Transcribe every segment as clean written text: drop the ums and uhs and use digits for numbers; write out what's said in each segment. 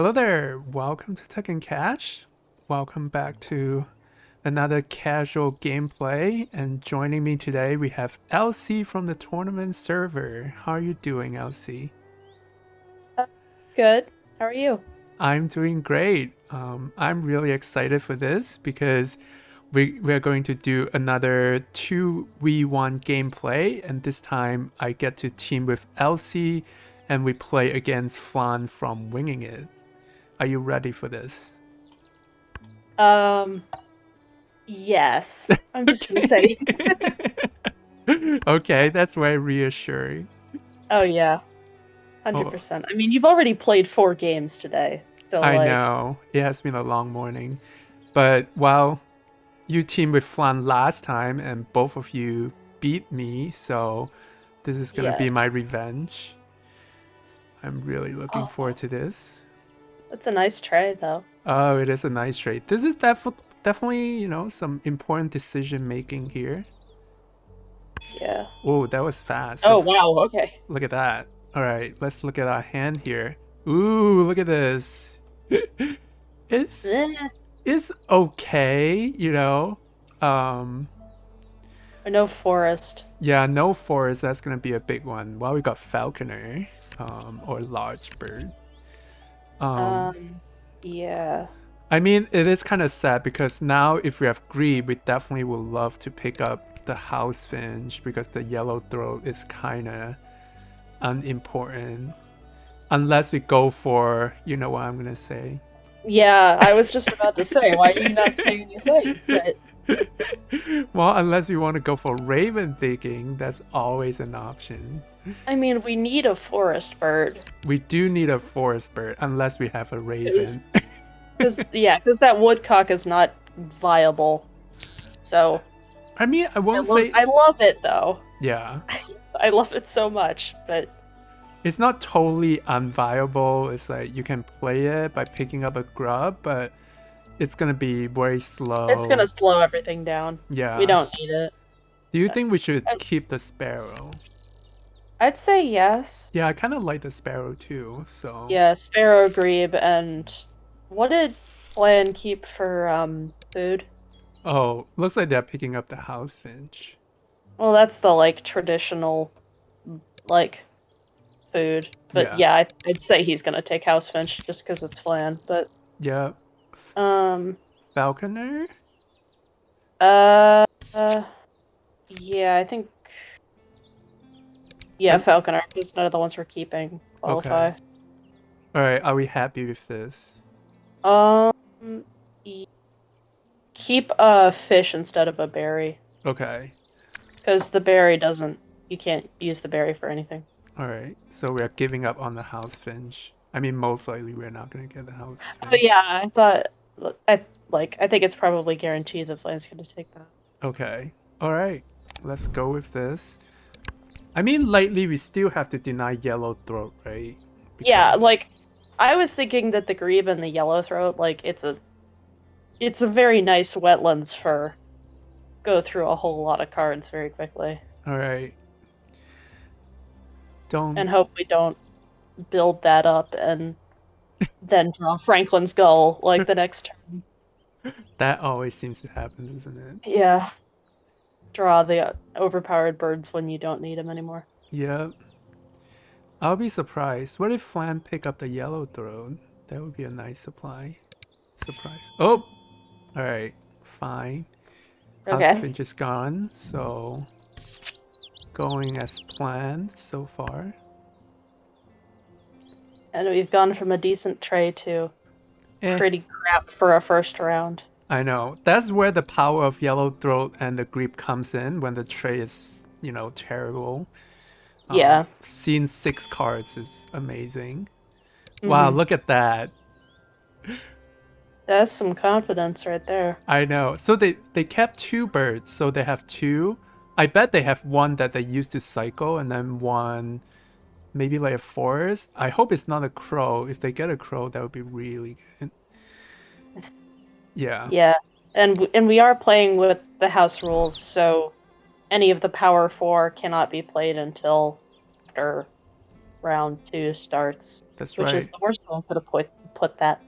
Hello there, welcome to Tech and Cash. Welcome back to another casual gameplay. And joining me today, we have LC from the tournament server. How are you doing, LC? Good. How are you? I'm doing great. I'm really excited for this because we are going to do another 2v1 gameplay. And this time, I get to team with LC and we play against Flan from Winging It. Are you ready for this? Um, yes. I'm just gonna say, Okay, that's very reassuring. oh yeah, Oh, 100%. I mean, you've already played 4 games today, so I like, know it has been a long morning, but while you teamed with Flan last time and both of you beat me, so this is gonna be yes. my revenge. I'm really looking forward Oh, to this. that's a nice tray, though. Oh, it is a nice trade. This is definitely, some important decision making here. Yeah. Oh, that was fast. Oh wow. Okay. Look at that. All right, let's look at our hand here. Ooh, look at this. it's Eh, it's okay. Um, no forest. yeah, no forest. That's gonna be a big one. Well, we got falconer, or large bird. Um, Um, yeah. I mean, it is kind of sad because now if we have greed, we definitely would love to pick up the house finch because the yellow throat is kind of unimportant. Unless we go for, you know what I'm gonna say. Yeah, I was just about to say, why are you not saying anything? But Well, unless you want to go for raven digging, that's always an option. I mean, we need a forest bird. We do need a forest bird, unless we have a raven. Because that woodcock is not viable. So I mean, I I won't love say, I love it though. yeah, I love it so much, but it's not totally unviable. It's like you can play it by picking up a grub, but it's gonna be very it's gonna slow. slow everything down. We Yeah. don't need it. Do you think we should I- keep the sparrow? I'd say yes. Yeah, I kind of like the sparrow too, so. Yeah, sparrow grebe and what did Flan keep for food? Oh, looks like they're picking up the house finch. Well, that's the like traditional like food. But Yeah. yeah, I'd say he's gonna take house finch just because it's Flan. But Yeah. um Falconer? uh, uh yeah, I think yeah, And falconer because none of the ones we're keeping okay. qualify. All right. Are we happy with this? Um, y- keep a fish instead of a berry Okay. because the berry doesn't. You can't use the berry for anything. All right. So we are giving up on the house finch. I mean, most likely we're not gonna get the house Oh finch. yeah, I thought I think it's probably guaranteed that Flane's gonna take that. Okay. All right. Let's go with this. I mean, lightly we still have to deny yellow throat, right? Yeah, Because like I was thinking that the grebe and the yellowthroat, like it's a very nice wetlands for go through a whole lot of cards very quickly all right. Don't and hope we don't build that up and then draw Franklin's Gull like the next turn. that always seems to happen, doesn't it? Yeah. Draw the overpowered birds when you don't need them anymore. Yep. I'll be surprised. What if Flan pick up the yellow throat? That would be a nice supply. Surprise. Oh! Alright, fine. House Okay. Finch is gone, so going as planned so far. And we've gone from a decent tray to Eh, pretty crap for a first round. I know. That's where the power of yellow throat and the grip comes in when the tray is, terrible. Yeah. Seeing 6 cards is amazing. Wow, Mm-hmm. look at that. That's some confidence right there. I know. So they kept 2 birds, so they have 2. I bet they have one that they used to cycle and then one maybe like a forest. I hope it's not a crow. If they get a crow, that would be really good. Yeah. Yeah. And we are playing with the house rules, so any of the power 4 cannot be played until after round 2 starts, That's which is right. the worst one for the put that.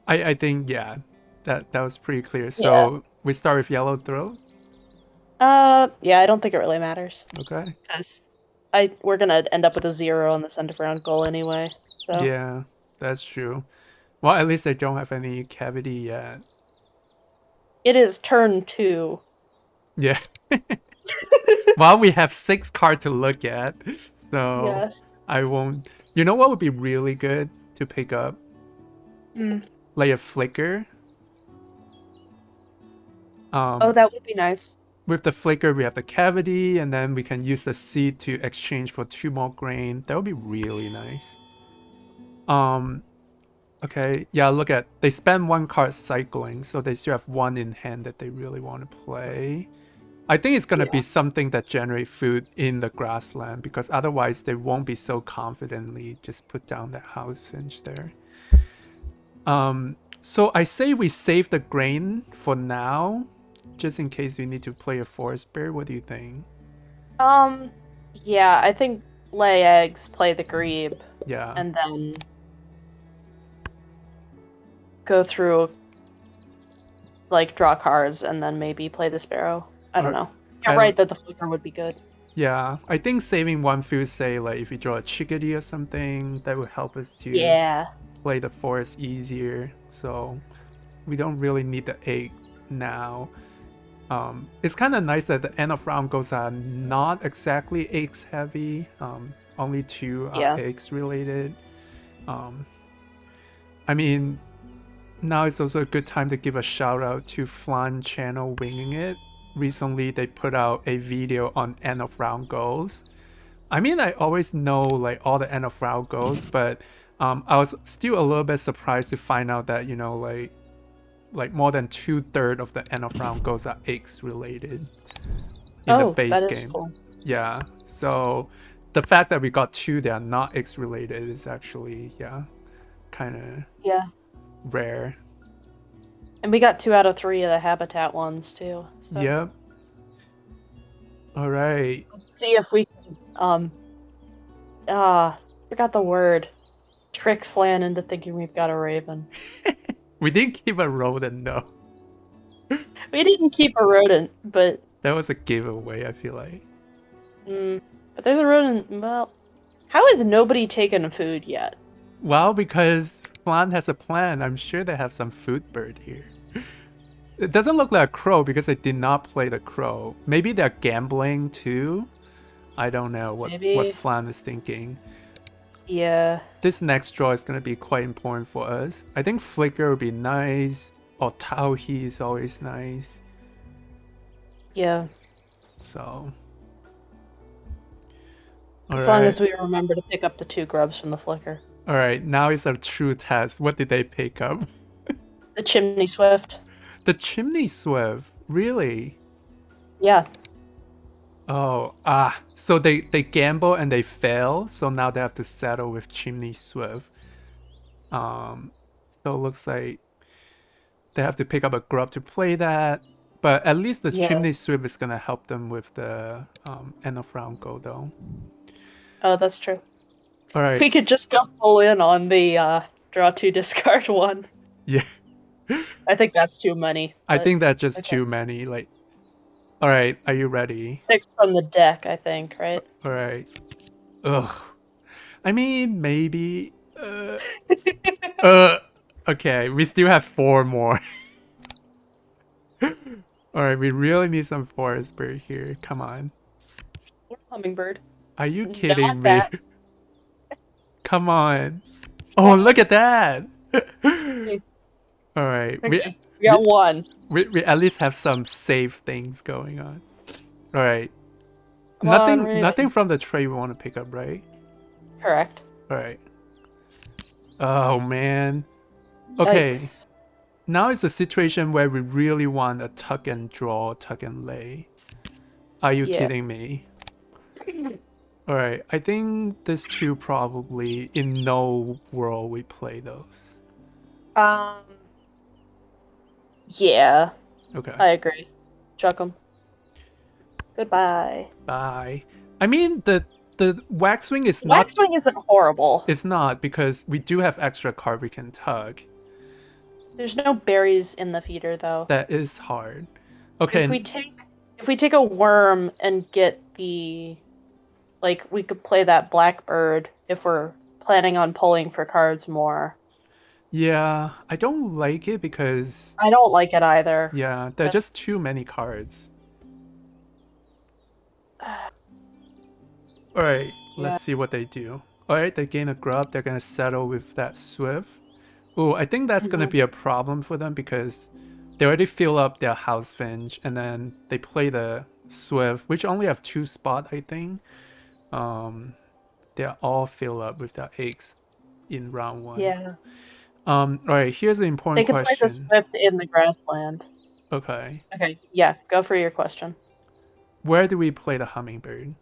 I think yeah, that was pretty clear. Yeah. So we start with yellow throw. Yeah, I don't think it really matters. Okay. Because we're gonna end up with a 0 on this end of round goal anyway. So Yeah, that's true. Well, at least I don't have any cavity yet. it is turn 2. Yeah. Well, we have 6 cards to look at, so Yes. I won't. You know what would be really good to pick up? Mm. Like a flicker. Oh, Um, that would be nice. with the flicker, we have the cavity, and then we can use the seed to exchange for 2 more grain. That would be really nice. Um, okay, yeah. Look at they spend 1 card cycling, so they still have 1 in hand that they really want to play. I think it's gonna be Yeah. something that generate food in the grassland because otherwise they won't be so confidently just put down that house finch there. So I say we save the grain for now, just in case we need to play a forest bear. What do you think? Um, yeah, I think lay eggs, play the grebe, Yeah. and then go through like draw cards and then maybe play the sparrow. I don't Or know. You're I right that the flicker would be good. yeah, I think saving 1 food, say like if you draw a chickadee or something, that would help us to Yeah. play the forest easier. So we don't really need the egg now. It's kind of nice that the end of round goals are not exactly eggs heavy. Only 2 are Yeah. eggs related. Um, I mean, now is also a good time to give a shout out to Flan channel Winging It. Recently, they put out a video on end of round goals. I mean, I always know like all the end of round goals, but I was still a little bit surprised to find out that like more than 2/3 of the end of round goals are eggs related in the Oh, that base is game. cool. Yeah, so the fact that we got 2 that are not eggs related is actually kind of Yeah. rare. And we got 2 out of 3 of the habitat ones too. So Yep. All right. let's see if we can forgot the word. Trick Flan into thinking we've got a raven. We didn't keep a rodent though. We didn't keep a rodent, but That was a giveaway. I feel like. but there's a rodent. Well, how has nobody taken food yet? Well, because Flan has a plan. I'm sure they have some food bird here. It doesn't look like a crow because they did not play the crow. Maybe they're gambling too. I don't know what Maybe. Flan is thinking. Yeah. This next draw is gonna be quite important for us. I think Flicker would be nice, or Tauhi is always nice. Yeah. So, As long alright. as we remember to pick up the 2 grubs from the flicker. Alright, now is a true test. What did they pick up? The chimney swift. The Chimney Swift. Really? Yeah. Oh, so they gamble and they fail, so now they have to settle with Chimney Swift. So it looks like they have to pick up a grub to play that. But at least the Yeah. Chimney Swift is gonna help them with the end of round goal though. Oh, that's true. We Alright. could just go full in on the draw 2 discard one. Yeah. I think that's too many. I But think that's just okay. too many. Like alright, are you ready? 6 from the deck, I think, right? Alright. Ugh. I mean maybe uh okay, we still have 4 more. Alright, we really need some forest bird here. Come on. Or hummingbird. Are you Not kidding me? that. Come on. Oh, look at that. Alright, Okay. We we, got 1. we at least have some safe things going on. Alright. Come on, Nothing Raven. from the tray we want to pick up, right? Correct. Alright. Oh man. Okay. Yikes. Now it's a situation where we really want a tuck and draw, tuck and lay. Are you Yeah. kidding me? Alright, I think this two probably in no world we play those. Um. Yeah, Okay. I agree. Chuck 'em. Goodbye. Bye. I mean the The waxwing is not. Waxwing isn't horrible. It's not, because we do have extra card we can tug. There's no berries in the feeder though. That is hard. Okay. If we take a worm and get the, like, we could play that blackbird if we're planning on pulling for cards more. Yeah, I don't like it because, I don't like it either. yeah, there are just too many cards. Alright, Yeah. let's see what they do. Alright, they gain a grub, they're gonna settle with that swift. Ooh, I think that's gonna be a problem for them because they already fill up their house finch and then they play the swift, which only have 2 spot, I think. They're all filled up with their eggs in round 1. Yeah. Alright, here's the They important can play the question. swift in the grassland. Okay. Okay, yeah, go for your question. Where do we play the hummingbird?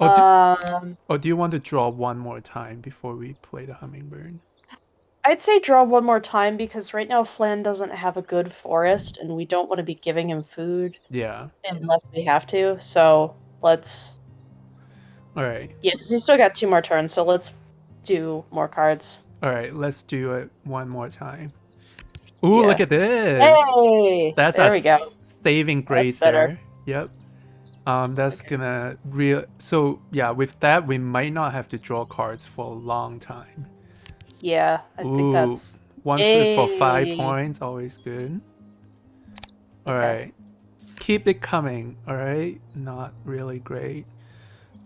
Or do you want to draw one more time before we play the hummingbird? I'd say draw one more time because right now Flan doesn't have a good forest and we don't want to be giving him food Yeah. unless we have to. So let's. Alright. Yeah, because we still got 2 more turns, so let's do more cards. Alright, let's do it one more time. Ooh, Yeah. look at this! Hey! That's there a we go. saving grace better. there. Yep. That's gonna so yeah, with that we might not have to draw cards for a long time. Yeah, I think that's. One foot for 5 Hey! points, always good. Okay. Alright. Keep it coming, alright? Not really great.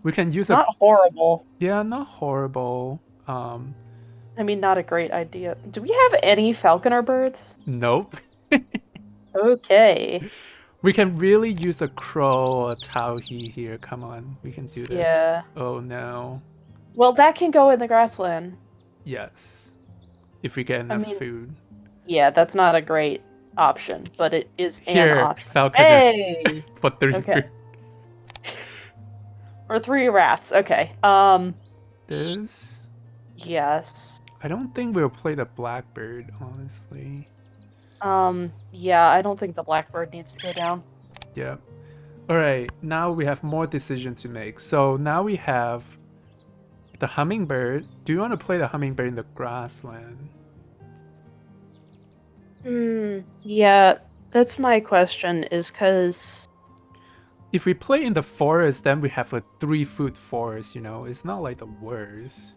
We can use Not horrible. Yeah, not horrible. I mean, not a great idea. Do we have any falconer birds? Nope. Okay. We can really use a crow or a towhee here. Come on, we can do this. Yeah. Oh no. Well, that can go in the grassland. Yes. If we get enough food. Yeah, that's not a great option, but it is Here, an option. falconer. Hey! For 3 Okay. food. Or 3 rats. Okay. This. Yes. I don't think we'll play the blackbird, honestly. Yeah, I don't think the blackbird needs to go down. Yep. Alright, now we have more decision to make. So now we have the hummingbird. Do you want to play the hummingbird in the grassland? Yeah, that's my question, is because... If we play in the forest, then we have a 3-foot forest, you know? It's not like the worst.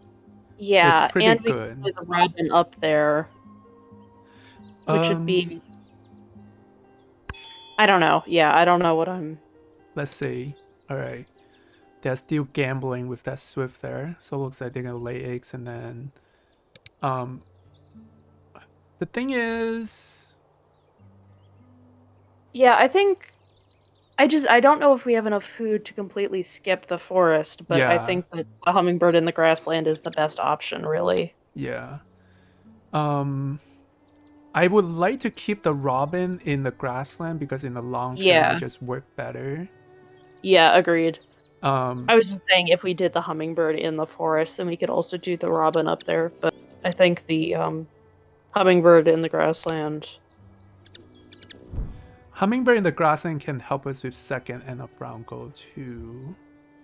Yeah, it's pretty and we good. can play the robin up there, which would be... I don't know. Yeah, I don't know what I'm... Let's see. Alright. They're still gambling with that swift there. So it looks like they're gonna lay eggs and then... The thing is... Yeah, I think... I don't know if we have enough food to completely skip the forest, but I think that the hummingbird in the grassland is the best option, really. Yeah. I would like to keep the robin in the grassland because in the long term it just work better. Yeah, agreed. I was just saying if we did the hummingbird in the forest, then we could also do the robin up there, but I think the hummingbird in the grassland... Hummingbird in the grassland can help us with second end of round goal too.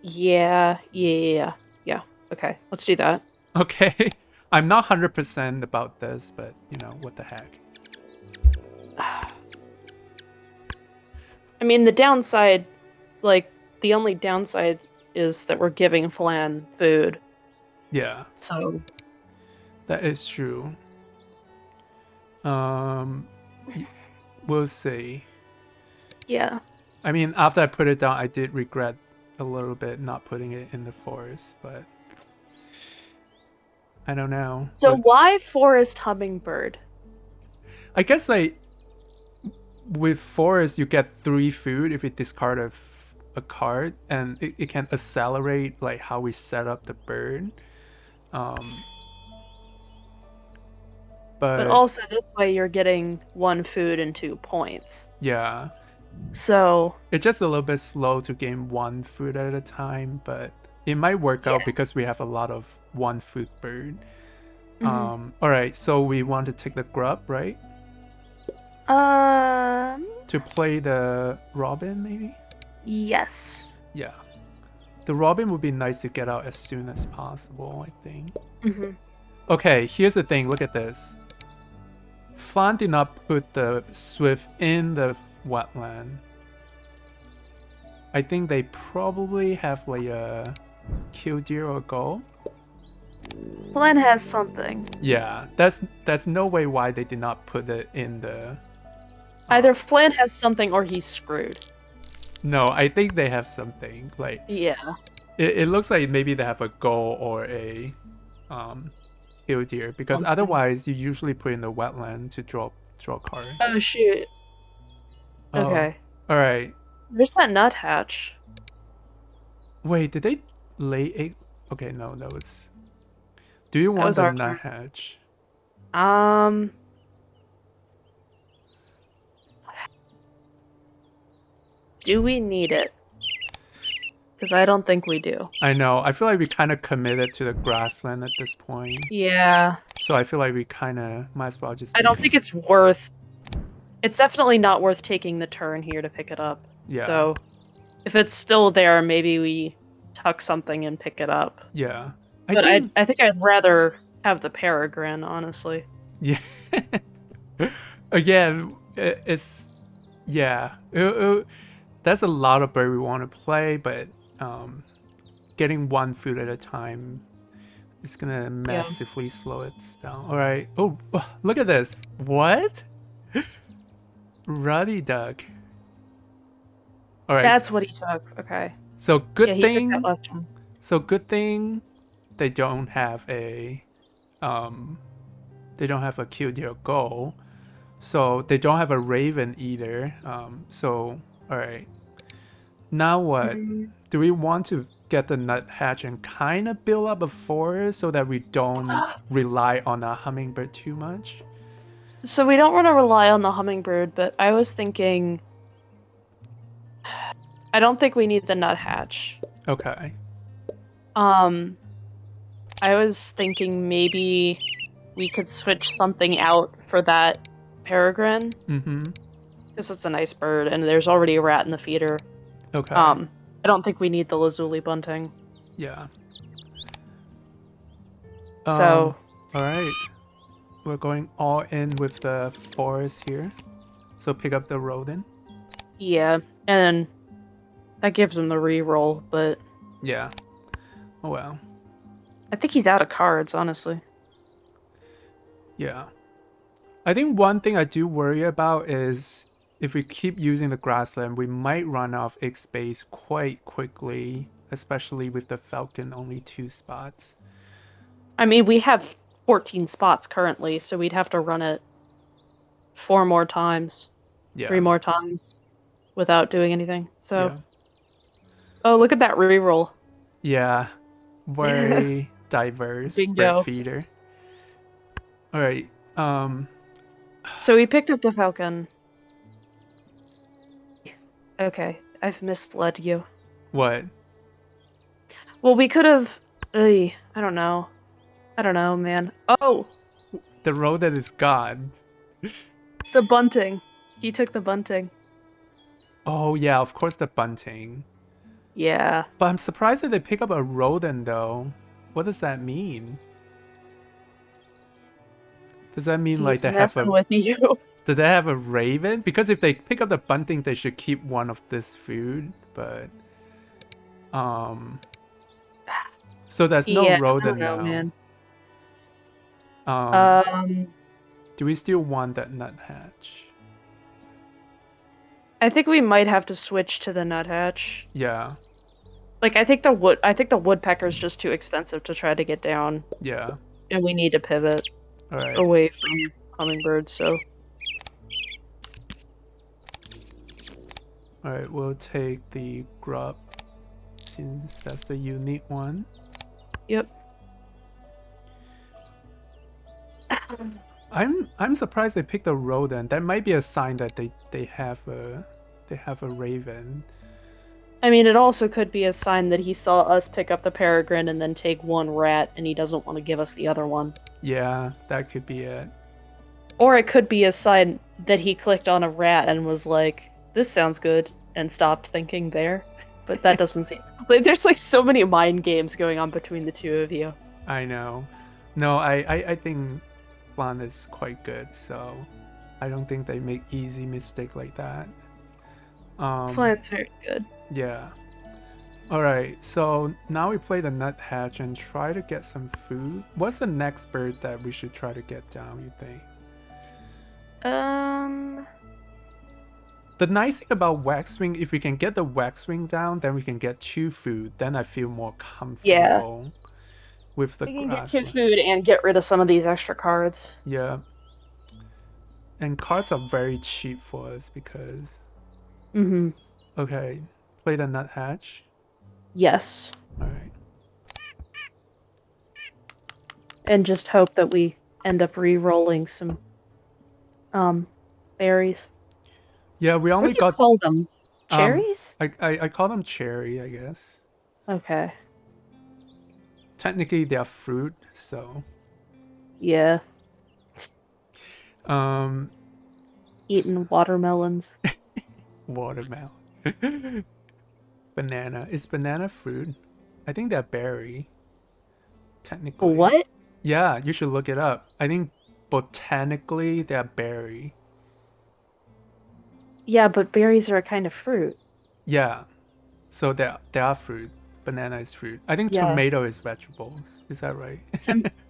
Yeah. Okay, let's do that. Okay. I'm not 100% about this, but you know, what the heck. I mean, the downside, like, the only downside is that we're giving Flan food. Yeah. So. That is true. We'll see. Yeah. I mean, after I put it down, I did regret a little bit not putting it in the forest, but I don't know. So why forest hummingbird? I guess like with forest you get 3 food if you discard a card, and it can accelerate like how we set up the bird. But also this way you're getting 1 food and 2 points. Yeah. So it's just a little bit slow to gain 1 food at a time, but it might work out because we have a lot of 1 food bird. Alright, so we want to take the grub, right? To play the robin, maybe? Yes. Yeah. The robin would be nice to get out as soon as possible, I think. Mm-hmm. Okay, here's the thing. Look at this. Flan did not put the swift in the wetland. I think they probably have like a kill deer or goal. Flan has something. Yeah, that's no way why they did not put it in the. Either Flan has something or he's screwed. No, I think they have something. Like Yeah. it looks like maybe they have a goal or a kill deer because Something. otherwise you usually put in the wetland to draw card. Oh shoot. Oh, Okay. all right. There's that nuthatch. Wait, did they lay egg? Okay, no, that was. Do you That want was the our turn. nuthatch? Um. Do we need it? Because I don't think we do. I know. I feel like we kind of committed to the grassland at this point. Yeah. So I feel like we kind of might as well just. I don't think it's worth. It's definitely not worth taking the turn here to pick it up. Yeah. So, if it's still there, maybe we tuck something and pick it up. Yeah. But I think I'd rather have the peregrine, honestly. Yeah. Again, it's yeah. That's a lot of bird we want to play, but getting one food at a time is gonna massively slow it down. All right. Oh, look at this. What? Ruddy duck. All right. That's what he took. Okay. So good Yeah, he thing. took that last one. So good thing they don't have a they don't have a kill deer goal. So they don't have a raven either. So all right. Now what? Do we want to get the nuthatch and kind of build up a forest so that we don't rely on a hummingbird too much? So we don't want to rely on the hummingbird, but I was thinking I don't think we need the nuthatch. Okay. I was thinking maybe we could switch something out for that peregrine. Mm-hmm. Because it's a nice bird, and there's already a rat in the feeder. Okay. I don't think we need the lazuli bunting. Yeah. So. All right. We're going all in with the forest here. So pick up the rodent. Yeah, and that gives him the reroll, but. Yeah. Oh well. I think he's out of cards, honestly. Yeah. I think one thing I do worry about is if we keep using the grassland, we might run out of egg space quite quickly, especially with the falcon only 2 spots. I mean, we have 14 spots currently, so we'd have to run it 4 more times, 3 more times without doing anything. So, yeah. Oh, look at that reroll. Yeah, very diverse Bingo. bird feeder. All right. So we picked up the falcon. Okay, I've misled you. What? Well, we could have. I don't know. I don't know, man. Oh! The rodent is gone. The bunting. He took the bunting. Oh, yeah, of course the bunting. Yeah. But I'm surprised that they pick up a rodent, though. What does that mean? Does that mean like they have a... with you. Do they have a raven? Because if they pick up the bunting, they should keep one of this food, but... So there's no rodent I don't know, now. Man. Do we still want that nuthatch? I think we might have to switch to the nuthatch. Yeah. Like I think the woodpecker's just too expensive to try to get down. Yeah. And we need to pivot away from hummingbird, so. Alright, we'll take the grub since that's the unique one. Yep. I'm surprised they picked a rodent. That might be a sign that they have a raven. I mean, it also could be a sign that he saw us pick up the peregrine and then take one rat, and he doesn't want to give us the other one. Yeah, that could be it. Or it could be a sign that he clicked on a rat and was like, "This sounds good. and stopped thinking there. But that doesn't seem like there's like so many mind games going on between the two of you. I know. No, I think Flan is quite good, so I don't think they make easy mistake like that. Flan's very good. Yeah. Alright, so now we play the nuthatch and try to get some food. What's the next bird that we should try to get down, you think? The nice thing about waxwing, if we can get the waxwing down, then we can get 2 food. Then I feel more comfortable with the We can get grassland. 2 food and get rid of some of these extra cards. Yeah. And cards are very cheap for us because... Mm-hmm. Okay, play the nuthatch. Yes. Alright. And just hope that we end up re-rolling some berries. Yeah, we only What do you got... call them? Cherries? I call them cherry, I guess. Okay. Technically, they are fruit, so... Yeah. Um... Eating watermelons. Watermelon. Banana. Is banana fruit? I think they're berry. Technically. What? Yeah, you should look it up. I think botanically they're berry. Yeah, but berries are a kind of fruit. Yeah. So they are fruit. Banana is fruit. I think Yeah. tomato is vegetables. Is that right?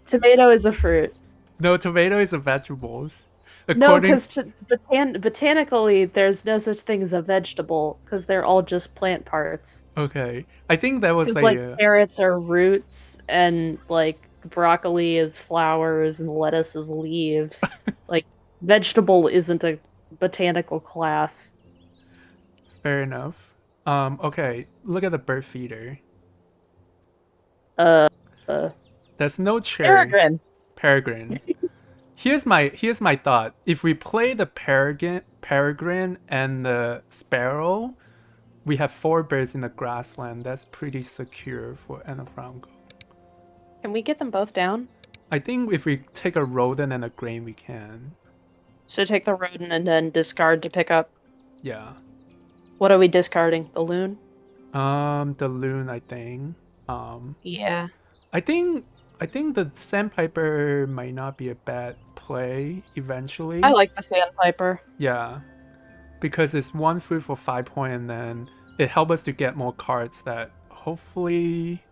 Tomato is a fruit. No, tomato is a vegetables. No, because botanically, there's no such thing as a vegetable, because they're all just plant parts. Okay. I think that was Because, like, a... carrots are roots, and, like, broccoli is flowers, and lettuce is leaves. Like, vegetable isn't a botanical class. Fair enough. Okay. Look at the bird feeder. Uh, There's no cherry. Peregrine. Peregrine. Here's my thought. If we play the peregrine and the sparrow, we have 4 birds in the grassland. That's pretty secure for end of round goal. Can we get them both down? I think if we take a rodent and a grain, we can. So take the rodent and then discard to pick up. Yeah. What are we discarding? The loon? The loon, I think. Yeah. I think the sandpiper might not be a bad play eventually. I like the sandpiper. Yeah. Because it's 1 food for 5 points, and then it helps us to get more cards that hopefully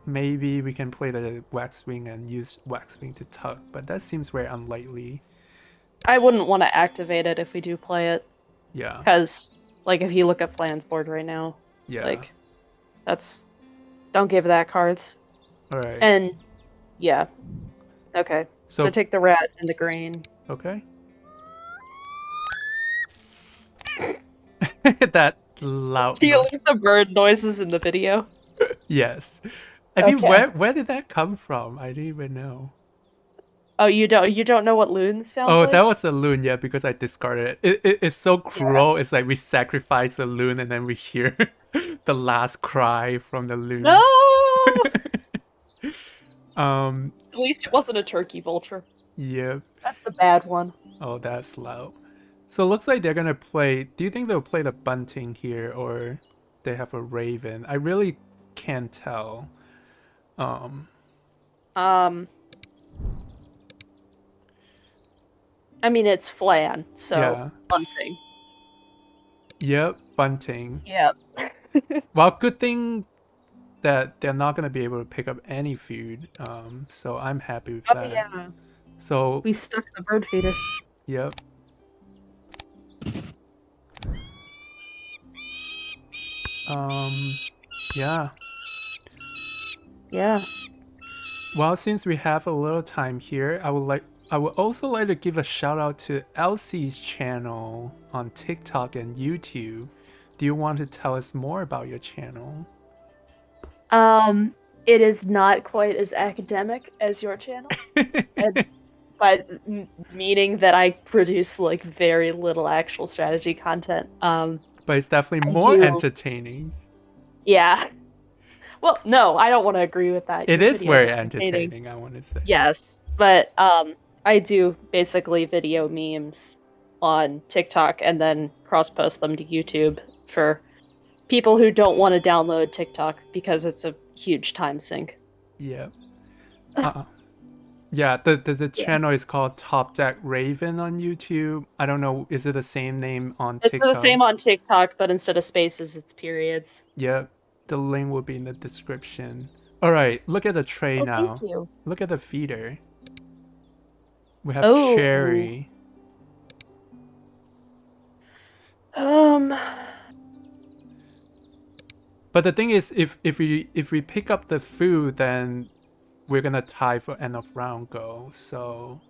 maybe we can play the waxwing and use waxwing to tug, but that seems very unlikely. I wouldn't want to activate it if we do play it. Yeah. Because, like, if you look at Flan's board right now, Yeah. like, that's... Don't give that cards. Alright. And, yeah. Okay. So take the rat and the grain. Okay. That loud Do you leave the bird noises in the video? Yes. I mean, where did that come from? I didn't even know. Oh, you don't know what loons sound like? Oh, that was a loon, yeah, because I discarded it. It's so cruel. Yeah. It's like we sacrifice the loon and then we hear the last cry from the loon. No! At least it wasn't a turkey vulture. Yep. That's the bad one. Oh, that's loud. So it looks like they're gonna play... Do you think they'll play the bunting here, or they have a raven? I really can't tell. I mean, it's Flan, so yeah. bunting. Yep, bunting. Yep. Well, good thing that they're not gonna be able to pick up any food. So I'm happy with that. Yeah. So we stuck the bird feeder. Yep. Yeah. Yeah. Well, since we have a little time here, I would also like to give a shout out to Elsie's channel on TikTok and YouTube. Do you want to tell us more about your channel? It is not quite as academic as your channel, but meaning that I produce like very little actual strategy content. But it's definitely more entertaining. Yeah. Well, no, I don't want to agree with that. It is very entertaining, I want to say. Yes, but I do basically video memes on TikTok and then cross-post them to YouTube. for people who don't want to download TikTok because it's a huge time sink. Yeah. Yeah, the Yeah. channel is called Top Deck Raven on YouTube. I don't know, is it the same name on It's the TikTok? same on TikTok, but instead of spaces, it's periods. Yeah, the link will be in the description. All right, look at the tray Oh, thank now. you. Look at the feeder. We have Oh, cherry. um, But the thing is, if we pick up the food, then we're gonna tie for end of round go. So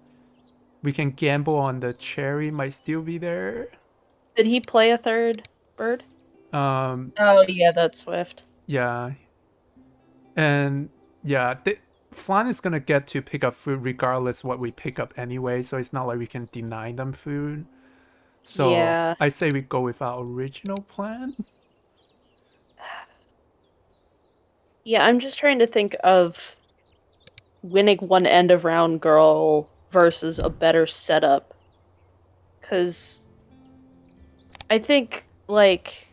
we can gamble on the cherry might still be there. did he play a third bird? Um, Oh, yeah, that's Swift. yeah, and yeah, Flan is gonna get to pick up food regardless what we pick up anyway. So it's not like we can deny them food. So Yeah. I say we go with our original plan. Yeah, I'm just trying to think of winning one end of round girl versus a better setup. Because I think, like,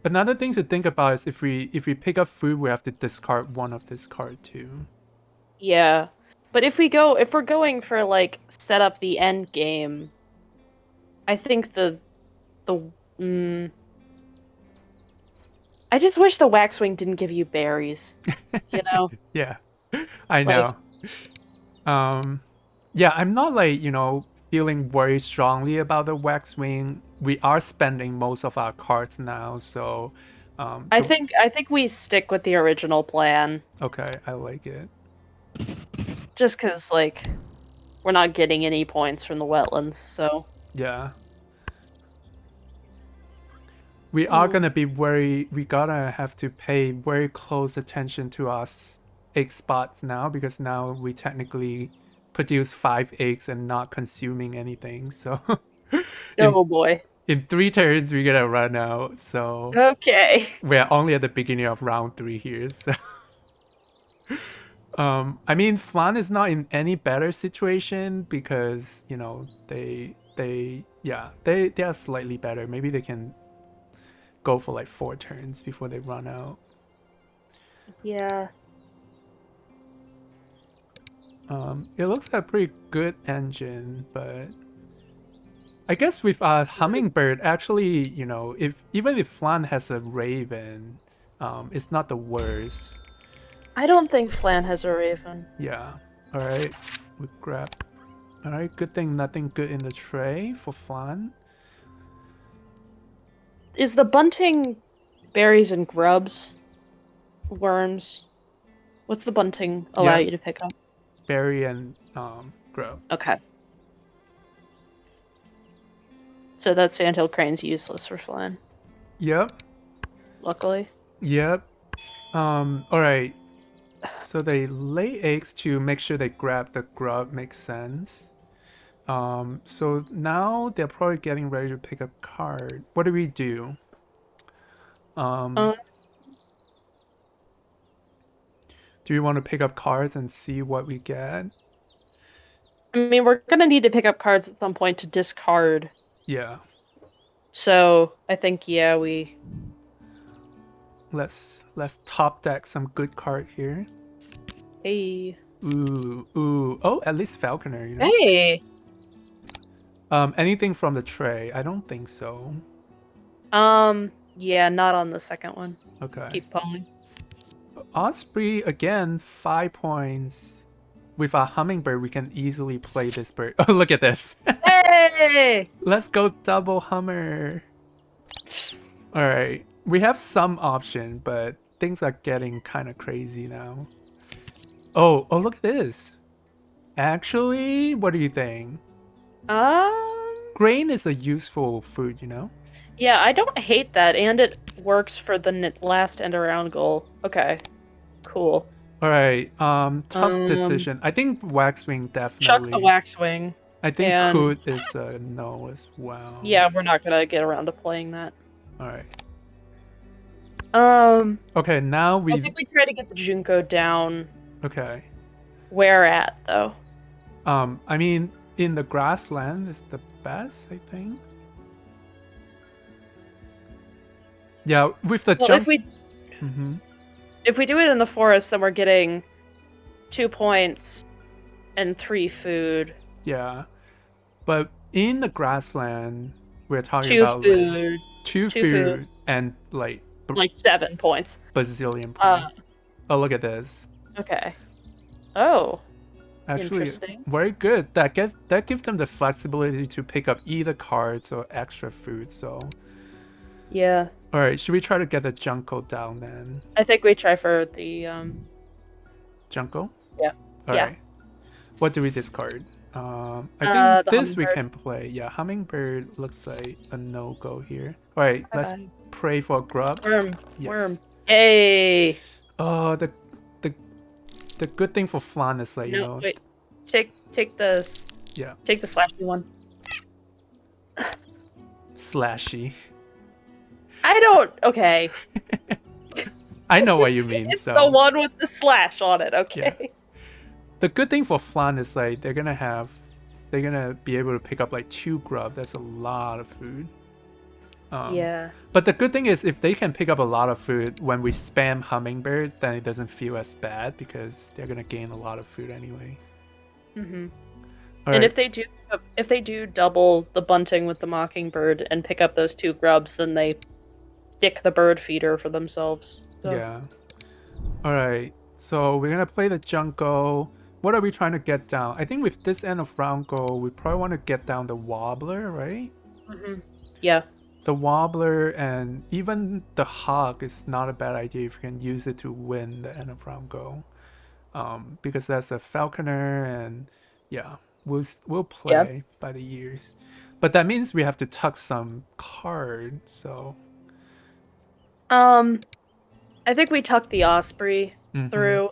Another thing to think about is if we pick up food, we have to discard one of this card too. yeah. But if we're going for, like, set up the end game, I think the, mm, I just wish the waxwing didn't give you berries, you know? Yeah, I Like, know. Um, yeah, I'm not like feeling very strongly about the Waxwing. We are spending most of our cards now, so I think we stick with the original plan, okay, I like it. just because, like, we're not getting any points from the wetlands, so. Yeah, we are Mm. gonna be very. We gotta have to pay very close attention to our egg spots now because now we technically produce 5 eggs and not consuming anything. So in Oh boy. in 3 turns we're gonna run out. So Okay. we're only at the beginning of round 3 here. So I mean, Flan is not in any better situation because they are slightly better. Maybe they can go for like 4 turns before they run out. Yeah. It looks like a pretty good engine, but I guess with Hummingbird, actually, if even if Flan has a Raven, it's not the worst. I don't think Flan has a raven. Yeah. All right, we grab. All right, good thing nothing good in the tray for Flan. Is the bunting berries and grubs? Worms? What's the bunting allow Yep, you to pick up? berry and grub. Okay. So that sandhill crane's useless for Flan, Yep, luckily. yep. All right. So they lay eggs to make sure they grab the grub. Makes sense. So now they're probably getting ready to pick up card. What do we do? Um, Um, do we want to pick up cards and see what we get? I mean, we're gonna need to pick up cards at some point to discard. Yeah. So I think, yeah, we. Let's top deck some good card here. Hey. Ooh, ooh. Oh, at least Falconer. Hey. Anything from the tray? I don't think so. Yeah, not on the second one. Okay. Keep pulling. Osprey again, 5 points. With our Hummingbird, we can easily play this bird. Oh, look at this. Hey! Let's go double Hummer. All right. We have some option, but things are getting kind of crazy now. Oh, look at this. Actually, what do you think? Grain is a useful food. Yeah, I don't hate that, and it works for the last end around goal. Okay, cool. All right. Tough Um, decision. I think Waxwing Chuck the definitely. waxwing, I think and Coot is a no as well. yeah, we're not gonna get around to playing that. All right. Um, Okay, now I we. think we try to get the Junko down. Okay. Where at though? I mean, in the grassland is the best, I think. Yeah, with the Well, junk. Mm-hmm. if we do it in the forest, then we're getting 2 points and 3 food. Yeah, but in the grassland, we're talking 2 about like food, two 2 food, food and like like 7 points. bazillion Uh, point. Oh, look at this. okay. Oh, Actually, interesting. very good. That gives them the flexibility to pick up either cards or extra food. So, Yeah. all right, should we try to get the Junko down then? I think we try for the Junko. yeah. All Yeah. right. What do we discard? I think The this we hummingbird. can play. Yeah, Hummingbird looks like a no-go here. All right, let's Bye-bye. pray for a grub. Worm. Yes. Worm. Yay. Oh, the the good thing for Flan is like, No, wait. Take the yeah, take the slashy one. slashy. I don't. Okay. I know what you mean. It's the So, one with the slash on it. yeah. Okay. The good thing for Flan is like they're gonna be able to pick up like 2 grub. That's a lot of food. Yeah. But the good thing is if they can pick up a lot of food when we spam Hummingbird, then it doesn't feel as bad because they're gonna gain a lot of food anyway. Mm-hmm. All And right. if they do double the bunting with the mockingbird and pick up those 2 grubs, then they stick the bird feeder for themselves. So. Yeah. All right. So we're gonna play the Junko. What are we trying to get down? I think with this end of round goal, we probably want to get down the Wobbler, right? Mm-hmm. Yeah. The Wobbler and even the Hawk is not a bad idea if you can use it to win the end of round goal. Because that's a Falconer, and yeah, we'll Yeah. play by the years. But that means we have to tuck some cards. So Um, I think we tuck the osprey mm-hmm. through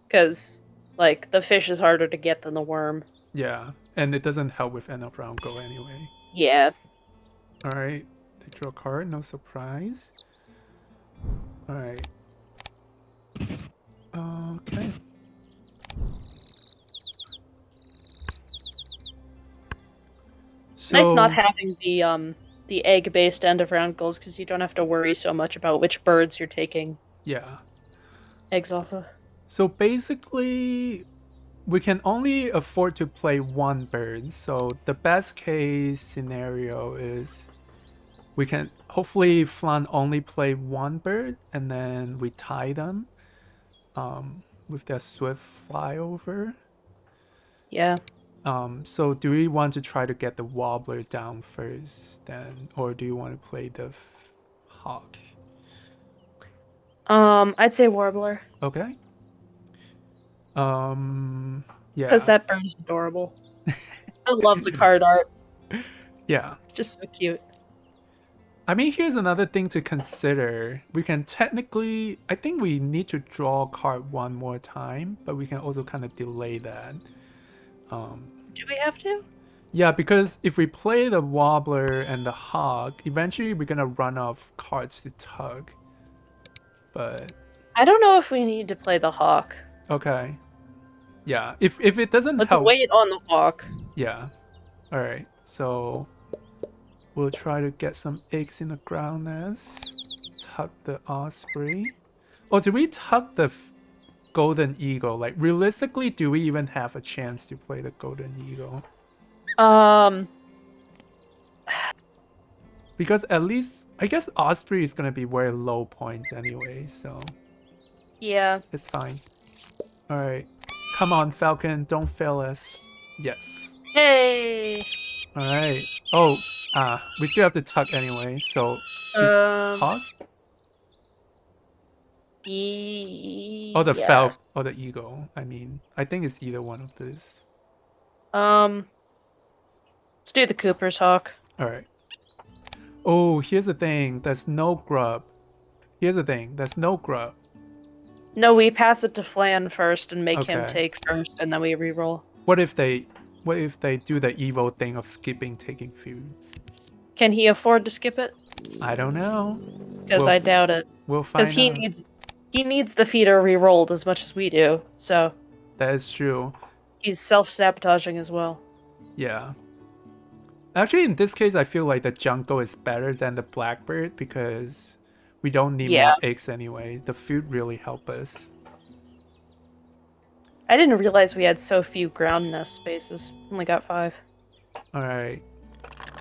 because, like, the fish is harder to get than the worm. Yeah, and it doesn't help with end of round goal anyway. Yeah. All right, they draw a card. No surprise. All right. Okay. Nice not So having the egg-based end of round goals because you don't have to worry so much about which birds you're taking yeah. eggs off of. So basically, we can only afford to play 1 bird. So the best case scenario is we can hopefully Flan only play 1 bird and then we tie them with their swift flyover. Yeah. So do we want to try to get the Wobbler down first then, or do you want to play the Hawk? I'd say warbler Okay. because Yeah. that bird is adorable. I love the card art. Yeah. It's just so cute. I mean, here's another thing to consider. We can technically, I think we need to draw a card 1 more time, but we can also kind of delay that. Do we have to? Yeah, because if we play the Wobbler and the Hawk, eventually we're gonna run off cards to tug. But I don't know if we need to play the hawk. okay. Yeah, if it doesn't Let's help, wait on the hawk. yeah. All right, so we'll try to get some eggs in the ground nest. Tuck the osprey. Oh, do we tuck the golden eagle? Like realistically, do we even have a chance to play the golden eagle? Um, Because at least I guess osprey is gonna be very low points anyway, so yeah. it's fine. All right, come on, Falcon, don't fail us. Yes. Hey. All right. Oh, we still have to tuck anyway. So, is Um, hawk? Oh, the yes. falcon or the eagle. I mean, I think it's either one of these. Um, let's do the Cooper's hawk. All right. Oh, here's the thing. There's no grub. Here's the thing. There's no grub. No, we pass it to Flan first and make him Okay. take first, and then we reroll. What if they do the evil thing of skipping taking food? Can he afford to skip it? I don't know. Because I doubt it. We'll Because find out. he needs the feeder rerolled as much as we do. So That is true. he's self-sabotaging as well. Yeah. Actually, in this case, I feel like the Junko is better than the Blackbird because we don't need Yeah. more eggs anyway. The food really help us. I didn't realize we had so few ground nest spaces. Only got 5. All right.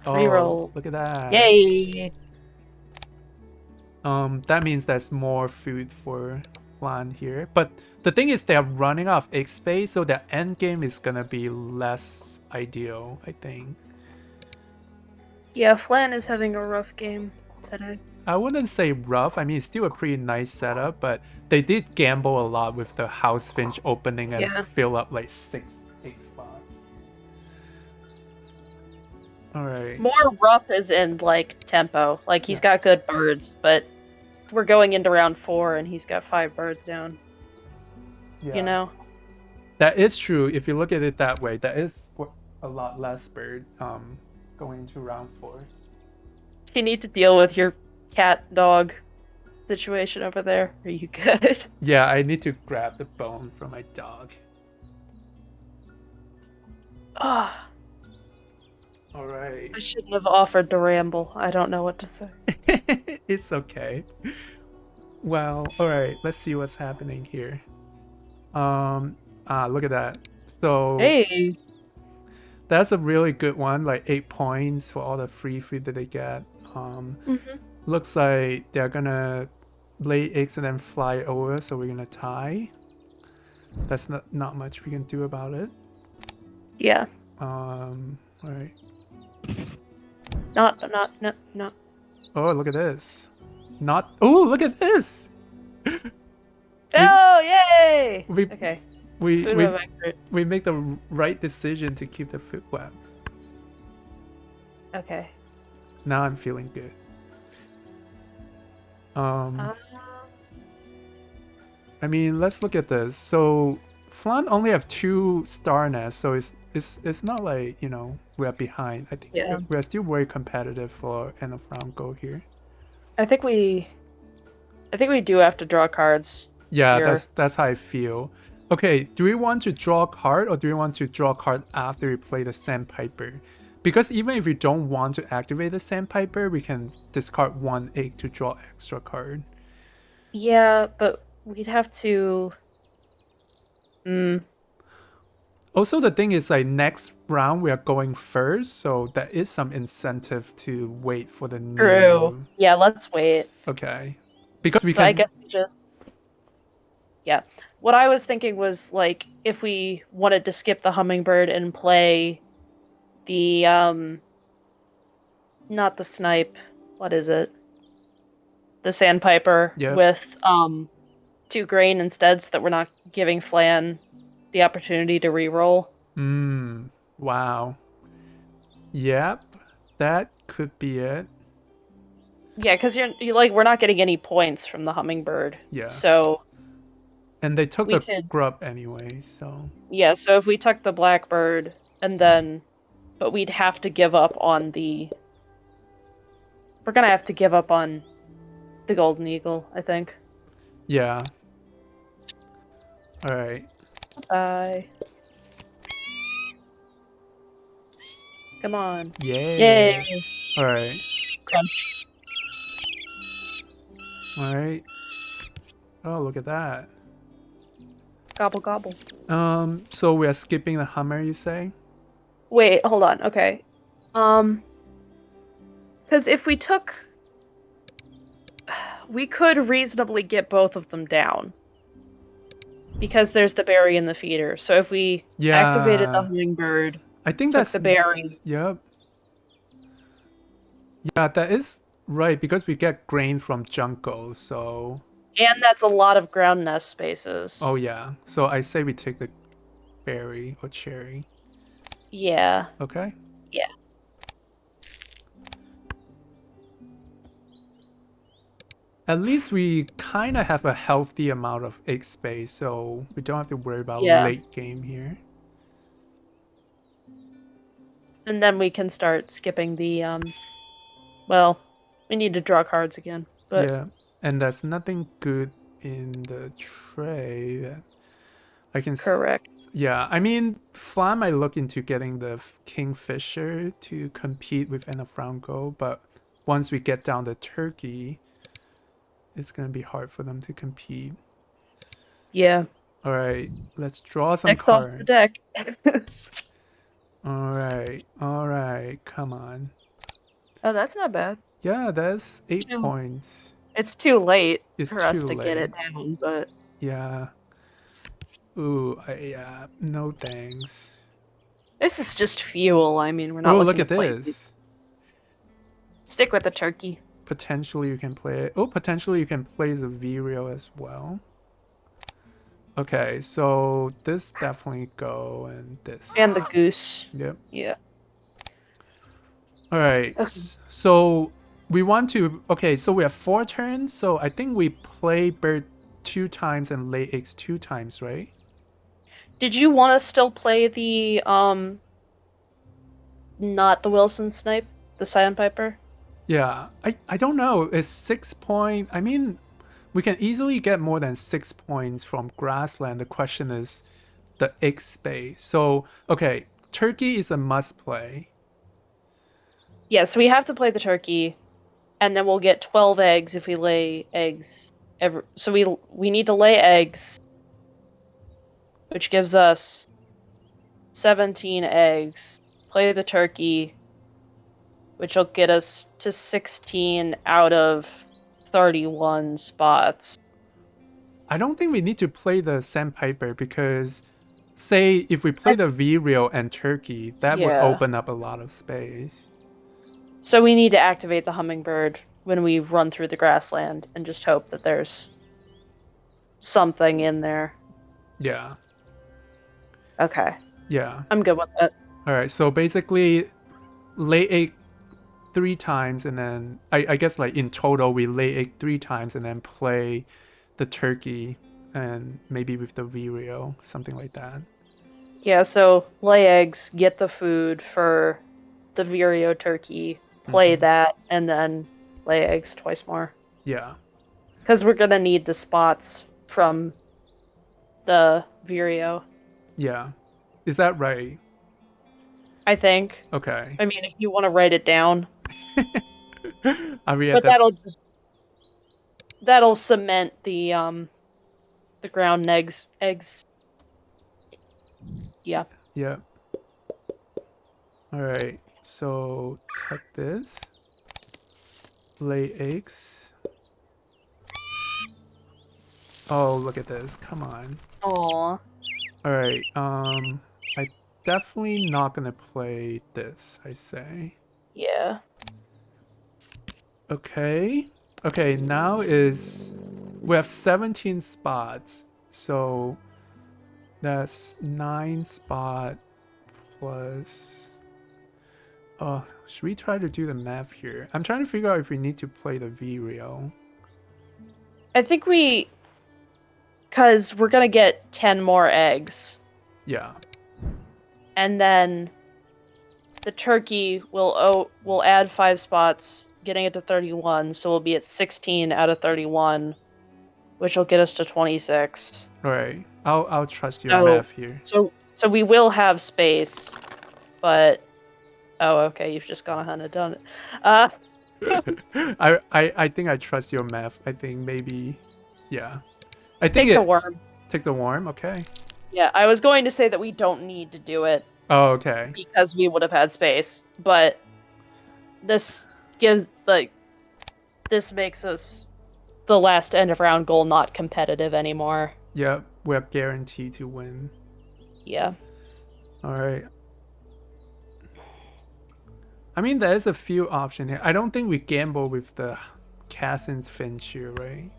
Oh, Reroll. look at that. Yay! That means there's more food for Flan here. But the thing is, they're running out of egg space, so their end game is gonna be less ideal, I think. Yeah, Flan is having a rough game today. I wouldn't say rough. I mean, it's still a pretty nice setup, but they did gamble a lot with the house finch opening and Yeah. fill up like 8 spots. All right. More rough is in like tempo. Like he's got good birds, but we're going into round 4 and he's got 5 birds down. Yeah. You know? That is true. If you look at it that way, that is a lot less bird going into round 4. You need to deal with your cat dog situation over there. Are you good? Yeah, I need to grab the bone from my dog. Ah, All right. I shouldn't have offered to ramble. I don't know what to say. It's okay. Well, all right. Let's see what's happening here. Look at that. So Hey. that's a really good one. Like 8 points for all the free food that they get. Mm-hmm. Looks like they're gonna lay eggs and then fly over, so we're gonna tie. That's not much we can do about it. Yeah. All right. Not. Oh, look at this. Not. Oh, look at this. Oh, yay! We Okay. we Food we, web expert. we make the right decision to keep the food web. Okay. Now I'm feeling good. I mean, let's look at this. So Flan only have 2 star nests, so it's not like, you know, we're behind. I think Yeah. we're still very competitive for end of round goal here. I think we do have to draw cards. Yeah, here. that's how I feel. Okay, do we want to draw a card or do we want to draw a card after we play the Sandpiper? Because even if we don't want to activate the Sandpiper, we can discard 1 egg to draw extra card. Yeah, but we'd have to. Also, the thing is, like, next round we are going first, so there is some incentive to wait for the new. True. Yeah, let's wait. Okay, because we But I can. guess we just. Yeah. What I was thinking was like if we wanted to skip the Hummingbird and play the not the snipe, what is it? The Sandpiper Yep. with 2 grain instead, so that we're not giving Flan the opportunity to reroll. Wow. Yep. That could be it. Yeah, because you're like we're not getting any points from the Hummingbird. Yeah. So And they took we the could. grub anyway, so. Yeah, so if we took the Blackbird and then, but we'd have to give up on the. We're gonna have to give up on the Golden Eagle, I think. Yeah. All right. Bye. Come on. Yay. Yay. All right. Crunch. All right. Oh, look at that. Gobble gobble. So we are skipping the Hummer, you say? Wait, hold on. Okay. Because if we took, we could reasonably get both of them down. Because there's the berry in the feeder. So if we activated the Hummingbird, I think took that's the berry. Yep. Yeah, that is right because we get grain from jungle, so. And that's a lot of ground nest spaces. Oh yeah. So I say we take the berry or cherry. Yeah. Okay. Yeah. At least we kind of have a healthy amount of egg space, so we don't have to worry about late game here. And then we can start skipping the, well, we need to draw cards again. But yeah, and there's nothing good in the tray that I can. Correct. Yeah, I mean, Flan might look into getting the Kingfisher to compete with end of round goal, but once we get down the turkey, it's gonna be hard for them to compete. Yeah. All right, let's draw some Next off the card. deck. All right, come on. Oh, that's not bad. Yeah, that's 8 Too, points. it's too late It's for us too to get late. it down, but Yeah. Ooh, yeah, no thanks. this is just fuel. I mean, we're not Oh, look looking to at play these. this. Stick with the turkey. Potentially you can play it. Oh, potentially you can play the Virio as well. Okay, so this definitely go and this. And the goose. Yep. Yeah. All right. Okay. So we want to. Okay, so we have 4 turns. So I think we play bird 2 times and lay eggs 2 times, right? Did you want to still play the not the Wilson snipe, the sandpiper? Yeah. I don't know. It's 6 point. I mean, we can easily get more than 6 points from grassland. The question is the egg space. So okay, turkey is a must play. Yeah, so we have to play the turkey, and then we'll get 12 eggs if we lay eggs. So we need to lay eggs, which gives us 17 eggs. Play the turkey, which will get us to 16 out of 31 spots. I don't think we need to play the sandpiper because, say, if we play the Virio and turkey, that would Yeah. open up a lot of space. So we need to activate the hummingbird when we run through the grassland and just hope that there's something in there. Yeah. Okay. Yeah. I'm good with that. All right. So basically, lay egg 3 times, and then I guess like in total we lay egg 3 times, and then play the turkey, and maybe with the Virio, something like that. Yeah, so lay eggs, get the food for the Vireo turkey, play that, and then lay eggs twice more. Yeah. Because we're gonna need the spots from the Vireo, Yeah. Is that right? I think. Okay. I mean, if you want to write it down, Are we at but that? that'll cement the ground eggs. Yeah. Yeah. All right. So cut this. Lay eggs. Oh, look at this. Come on. Aw. All right. I definitely not gonna play this, I say. Yeah. Okay. Okay, now is we have 17 spots. So that's 9 spot plus should we try to do the math here? I'm trying to figure out if we need to play the V-Real. I think because we're gonna get 10 more eggs, Yeah. and then the turkey will add 5 spots, getting it to 31, so we'll be at 16 out of 31, which will get us to 26. All right. I'll trust your So math here. so we will have space, but oh, okay, you've just gone ahead and done it. I think I trust your math. I think maybe yeah. I think Take the it worm. take the worm, okay. Yeah, I was going to say that we don't need to do it Oh, okay. because we would have had space, but this gives this makes us the last end of round goal not competitive anymore. Yep, we're guaranteed to win. Yeah. Alright. I mean there's a few options here. I don't think we gamble with the Cassin's Finch here, right?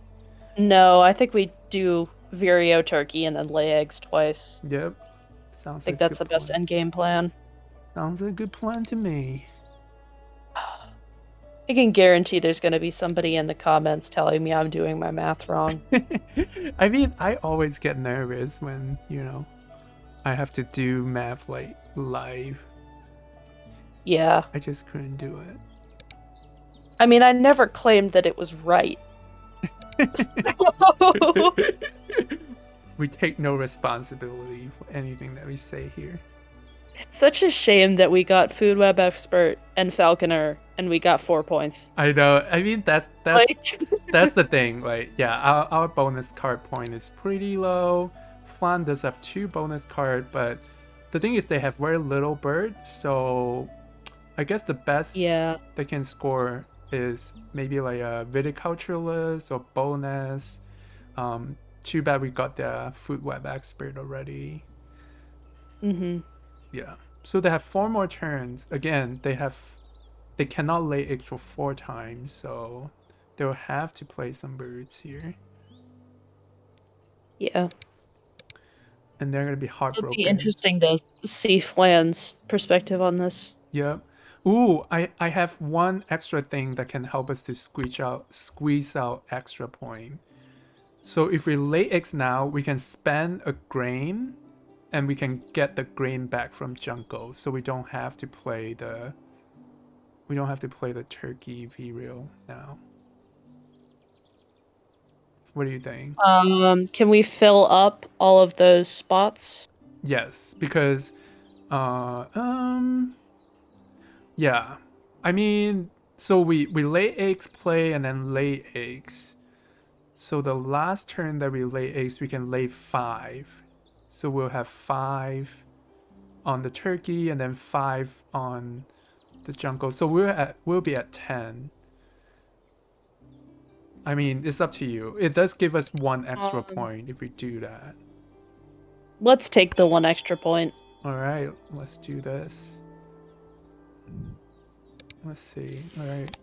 No, I think we do Vireo turkey and then lay eggs twice. Yep. I Sounds think like that's the best end game plan. Sounds like a good plan to me. I can guarantee there's going to be somebody in the comments telling me I'm doing my math wrong. I mean, I always get nervous when, I have to do math like live. Yeah. I just couldn't do it. I mean, I never claimed that it was right. We take no responsibility for anything that we say here. It's such a shame that we got Food Web Expert and Falconer and we got 4 points. I know. I mean, Like, that's the thing. Like, yeah, our bonus card point is pretty low. Flan does have 2 bonus card, but the thing is they have very little bird, so I guess the best yeah. they can score is maybe like a viticulturalist or bonus. Too bad we got the food web expert already. Mm-hmm. Yeah. So they have 4 more turns. Again, they cannot lay eggs for 4 times, so they'll have to play some birds here. Yeah. And they're gonna be It'll be heartbroken. interesting to see Flan's perspective on this. Yep. Ooh, I have one extra thing that can help us to squeeze out extra point. So if we lay eggs now, we can spend a grain and we can get the grain back from jungle. So we don't have to play the turkey V-Real now. What do you think? Can we fill up all of those spots? Yes, because uh um yeah. I mean, so we lay eggs, play, and then lay eggs. So the last turn that we lay eggs, we can lay 5. So we'll have 5 on the turkey and then 5 on the jungle. So we'll be at 10. I mean, it's up to you. It does give us 1 extra Um, point if we do that. let's take the 1 extra point. All right, let's do this. Let's see. All right.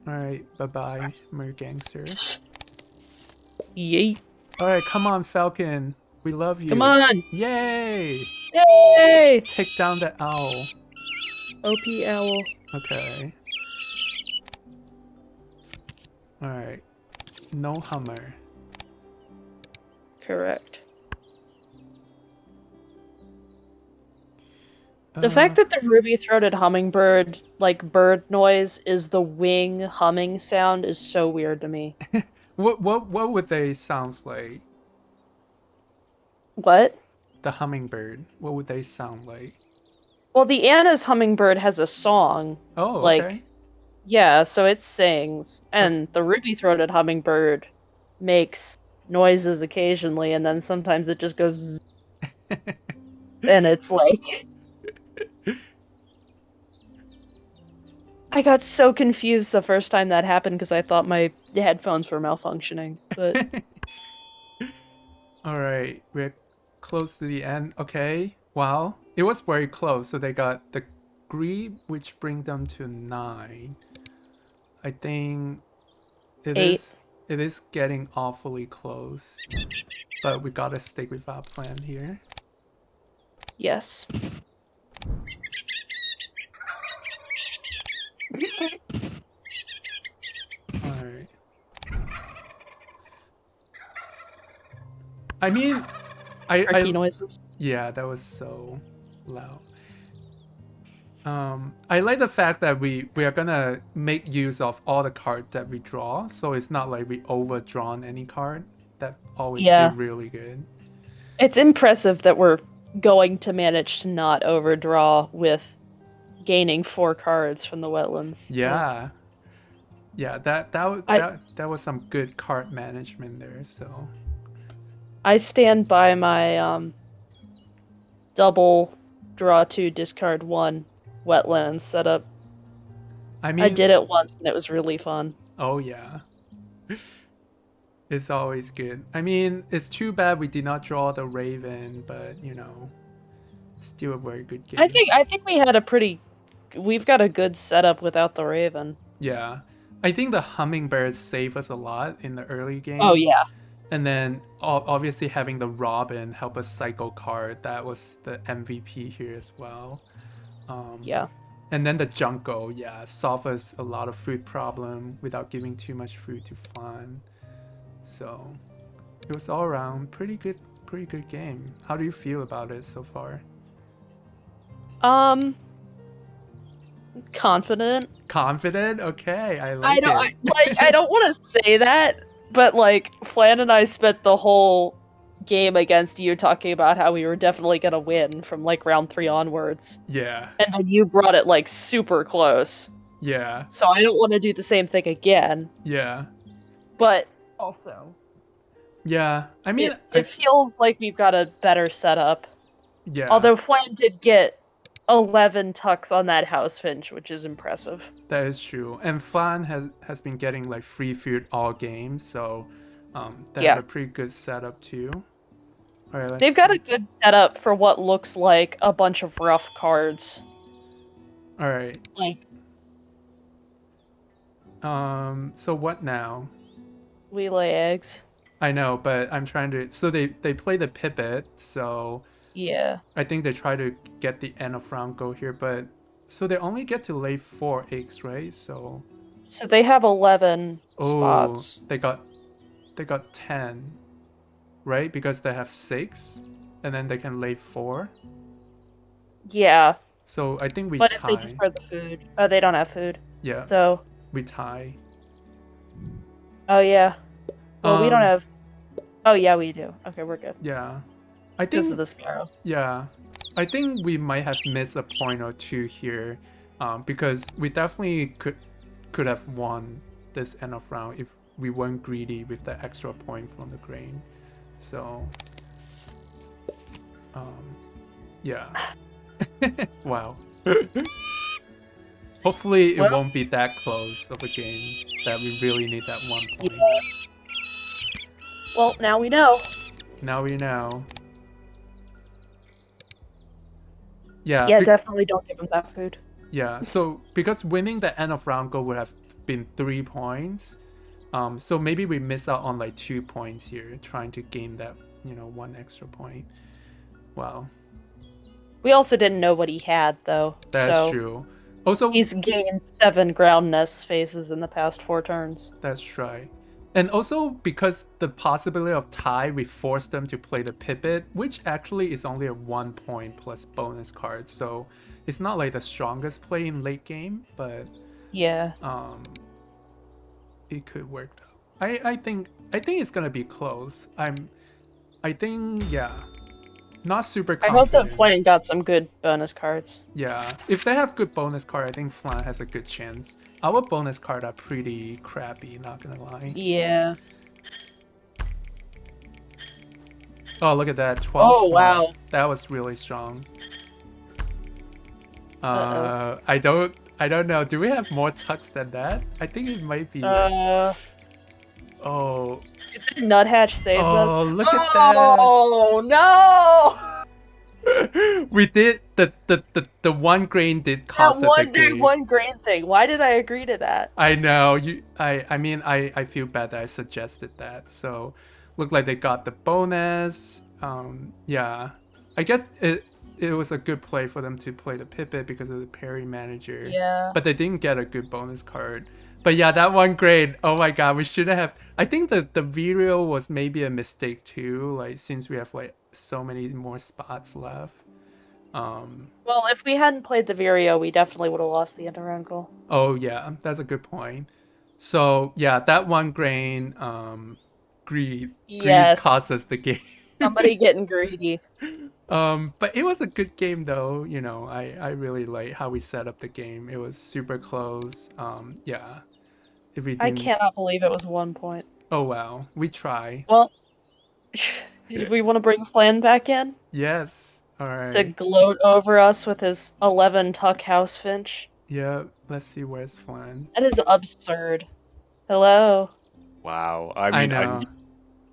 All right. Bye-bye, Mer Gangster. Yeet. All right, come on, Falcon. We love you. Come on! Yay! Yay! Take down the owl. OP owl. Okay. All right. No Hummer. Correct. The Uh, fact that the ruby-throated hummingbird, like bird noise, is the wing humming sound is so weird to me. what would they sounds like? What? The hummingbird. What would they sound like? Well, the Anna's hummingbird has a song. Oh, okay. Like, yeah, so it sings, Okay. and the ruby-throated hummingbird makes noises occasionally, and then sometimes it just goes, zzz, and it's like, I got so confused the first time that happened because I thought my headphones were malfunctioning. But All right, we're close to the end. Okay. Wow, it was very close. So they got the grebe, which bring them to 9. I think it 8, is it is getting awfully close, but we gotta stick with our plan here. yes. All right. I mean, Turkey I noises. yeah, that was so loud. I like the fact that we are gonna make use of all the cards that we draw, so it's not like we overdrawn any card. That always feel Yeah. really good. It's impressive that we're going to manage to not overdraw with gaining 4 cards from the wetlands. Like, Yeah, yeah. I That was some good card management there. So I stand by my double draw 2 discard 1 wetlands setup. I I mean, did it once and it was really fun. oh yeah, it's always good. I mean, it's too bad we did not draw the Raven, but still a very good game. I think we've got a good setup without the Raven. Yeah. I think the Hummingbird saved us a lot in the early Oh game. yeah. And then obviously having the Robin help us cycle card, that was the MVP here as well. Yeah. And then the Jungle, yeah, solve us a lot of food problem without giving too much food to Flan. So it was all around pretty good game. How do you feel about it so far? Um confident. Confident? Okay, I like it. I don't want to say that, but like Flan and I spent the whole game against you talking about how we were definitely gonna win from like round 3 onwards. Yeah. And then you brought it like super close. Yeah. So I don't want to do the same thing again. Yeah. But also, Yeah. I mean, it feels like we've got a better setup. yeah, Although Flan did get 11 tucks on that house finch, which is impressive. that is true. And Flan has been getting like free food all game, so they have Yeah. a pretty good setup too. All right, let's They've got see. a good setup for what looks like a bunch of rough cards. All right. Like, So what now? we lay eggs. I know, but I'm trying to. So they play the pivot, so Yeah. I think they try to get the end of round go here, but so they only get to lay 4 eggs, right? So So they have 11 oh, spots. they got 10, right? Because they have 6, and then they can lay 4. Yeah. So I think we But if they tie. discard the food, oh, they don't have food. Yeah, So, we tie. oh yeah. Well, we don't Um, have. Oh yeah, we do. Okay, we're good yeah, I because of think the sparrow. yeah, I think we might have missed a point or two here, because we definitely could have won this end of round if we weren't greedy with the extra point from the grain. So, um, yeah. Wow. Hopefully, it Well, won't be that close of a game that we really need that 1 point. yeah. Well, now we know. Now we know. Yeah, Yeah, definitely don't give them that food. yeah. So because winning the end of round goal would have been 3 points, so maybe we miss out on like 2 points here, trying to gain that one extra point. Wow, We also didn't know what he had though, that's so true. Also, he's gained 7 ground nest spaces in the past 4 turns. that's right. And also because the possibility of tie, we forced them to play the pivot, which actually is only a 1 point plus bonus card. So it's not like the strongest play in late game, but Yeah. it could work out. I think it's gonna be close. I think yeah. Not super I hope that confident. Flan got some good bonus cards. Yeah. If they have good bonus card, I think Flan has a good chance. Our bonus card are pretty crappy, not gonna lie. Yeah. Oh, look at that. 12. Oh wow. That was really strong. Uh I don't know. Do we have more tucks than that? I think it might be oh. like, oh, If the nuthatch saves us. oh, look at that. Oh no! We did the one grain did That cost us the game. one grain thing. Why did I agree to that? I know you. I mean I feel bad that I suggested that. So, look like they got the bonus. Yeah, I guess it was a good play for them to play the pivot because of the parry manager. Yeah. But they didn't get a good bonus card. But yeah, that one grade. Oh my god, we shouldn't have. I think the video was maybe a mistake too. Like since we have like so many more spots left. Well, if we hadn't played the Vireo, we definitely would have lost the end around goal. Oh yeah, that's a good point. So yeah, that one grain, greed Yes. cost us the game. Somebody getting greedy. But it was a good game though. I really like how we set up the game. It was super close. Yeah, if we I didn't. cannot believe it was 1 point. Oh wow, we try. Well, do we want to bring Flan back in Yes. All to right. gloat over us with his 11 tuck house finch? Yeah. Let's see where's Flan. That is absurd. Hello. Wow. I I mean, I knew know. it was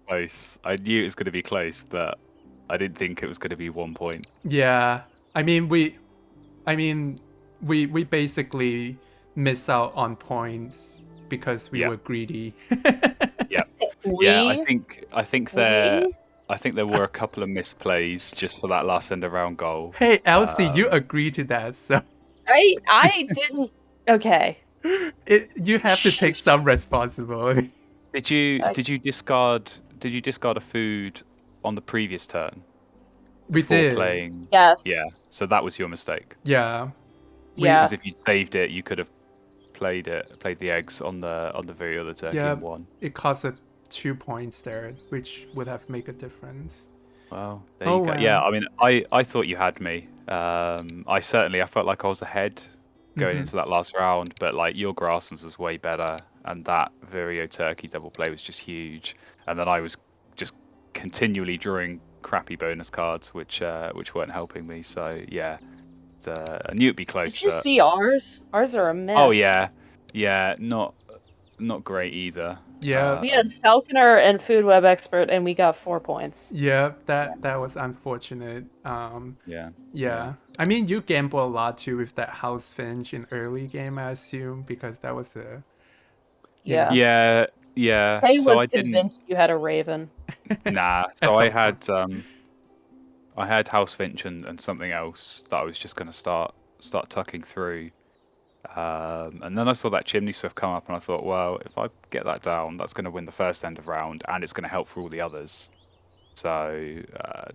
close. I knew it was going to be close, but I didn't think it was going to be 1 point. Yeah. I mean we. I mean we basically miss out on points because we Yeah. were greedy. Yeah. We? Yeah. I think We? I think there were a couple of misplays just for that last end of round goal. Hey, Elsie, you agreed to that, so I didn't. Okay. you have to take some responsibility. Did you I- did you discard a food on the previous turn We before did. playing? Yes. Yeah. So that was your mistake. Yeah. Yeah. Because if you saved it, you could have played the eggs on the very other turkey Yeah. and won. It cost us 2 points there, which would have made a difference. Well, there Oh you go. Yeah, wow. I mean, I thought you had me. I felt like I was ahead going Mm-hmm. into that last round, but like your Grasslands was way better, and that Vireo Turkey double play was just huge. And then I was just continually drawing crappy bonus cards, which weren't helping me. So yeah, I knew it'd be close, Did you but see ours? Ours are a oh mess. yeah, yeah, not great either. Yeah, We had Falconer and Food Web Expert, and we got 4 points. yeah, that was unfortunate. Yeah, yeah. Yeah. I mean, you gamble a lot too with that house finish in early game, I assume, because that was a, you Yeah. know, Yeah, yeah. Kay So was I didn't. convinced you had a Raven. Nah. at So some point. I had House Finch and something else that I was just gonna start tucking through. And then I saw that Chimney Swift come up, and I thought, well, if I get that down, that's going to win the first end of round, and it's going to help for all the others. So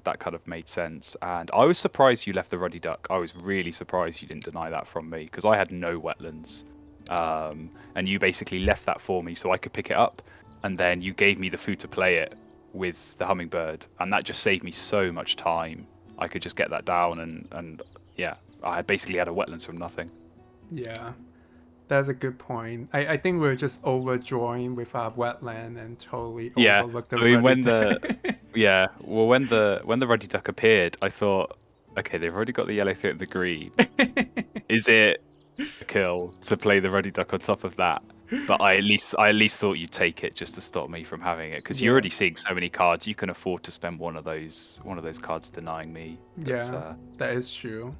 that kind of made sense. And I was surprised you left the Ruddy Duck. I was really surprised you didn't deny that from me because I had no wetlands. And you basically left that for me so I could pick it up. And then you gave me the food to play it with the Hummingbird. And that just saved me so much time. I could just get that down. And yeah, I had basically had a wetlands from nothing. Yeah, that's a good point. I think we're just overdrawing with our wetland and totally Yeah. overlook the I mean, ruddy. when the Ruddy Duck appeared, I thought, okay, they've already got the yellow throat and the green. Is it a kill to play the Ruddy Duck on top of that? But I at least thought you'd take it just to stop me from having it because you're Yeah, already seeing so many cards. You can afford to spend one of those cards denying me. That yeah, that is true.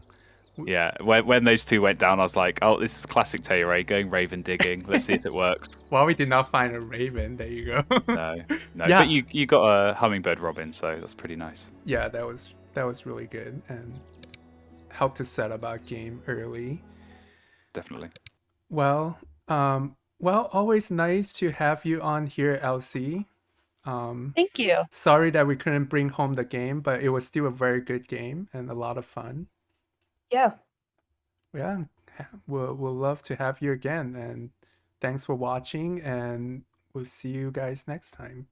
yeah, when those two went down, I was like, oh, this is classic Tayray going Raven digging. Let's see if it works. Well, we did not find a raven. There you go. No, no, but Yeah, you got a Hummingbird Robin, so that's pretty nice. yeah, that was really good and helped to set up our game early. Definitely. Well, well, always nice to have you on here, LC. Thank you. Sorry that we couldn't bring home the game, but it was still a very good game and a lot of fun. Yeah. Yeah, we'll love to have you again. And thanks for watching, and we'll see you guys next time.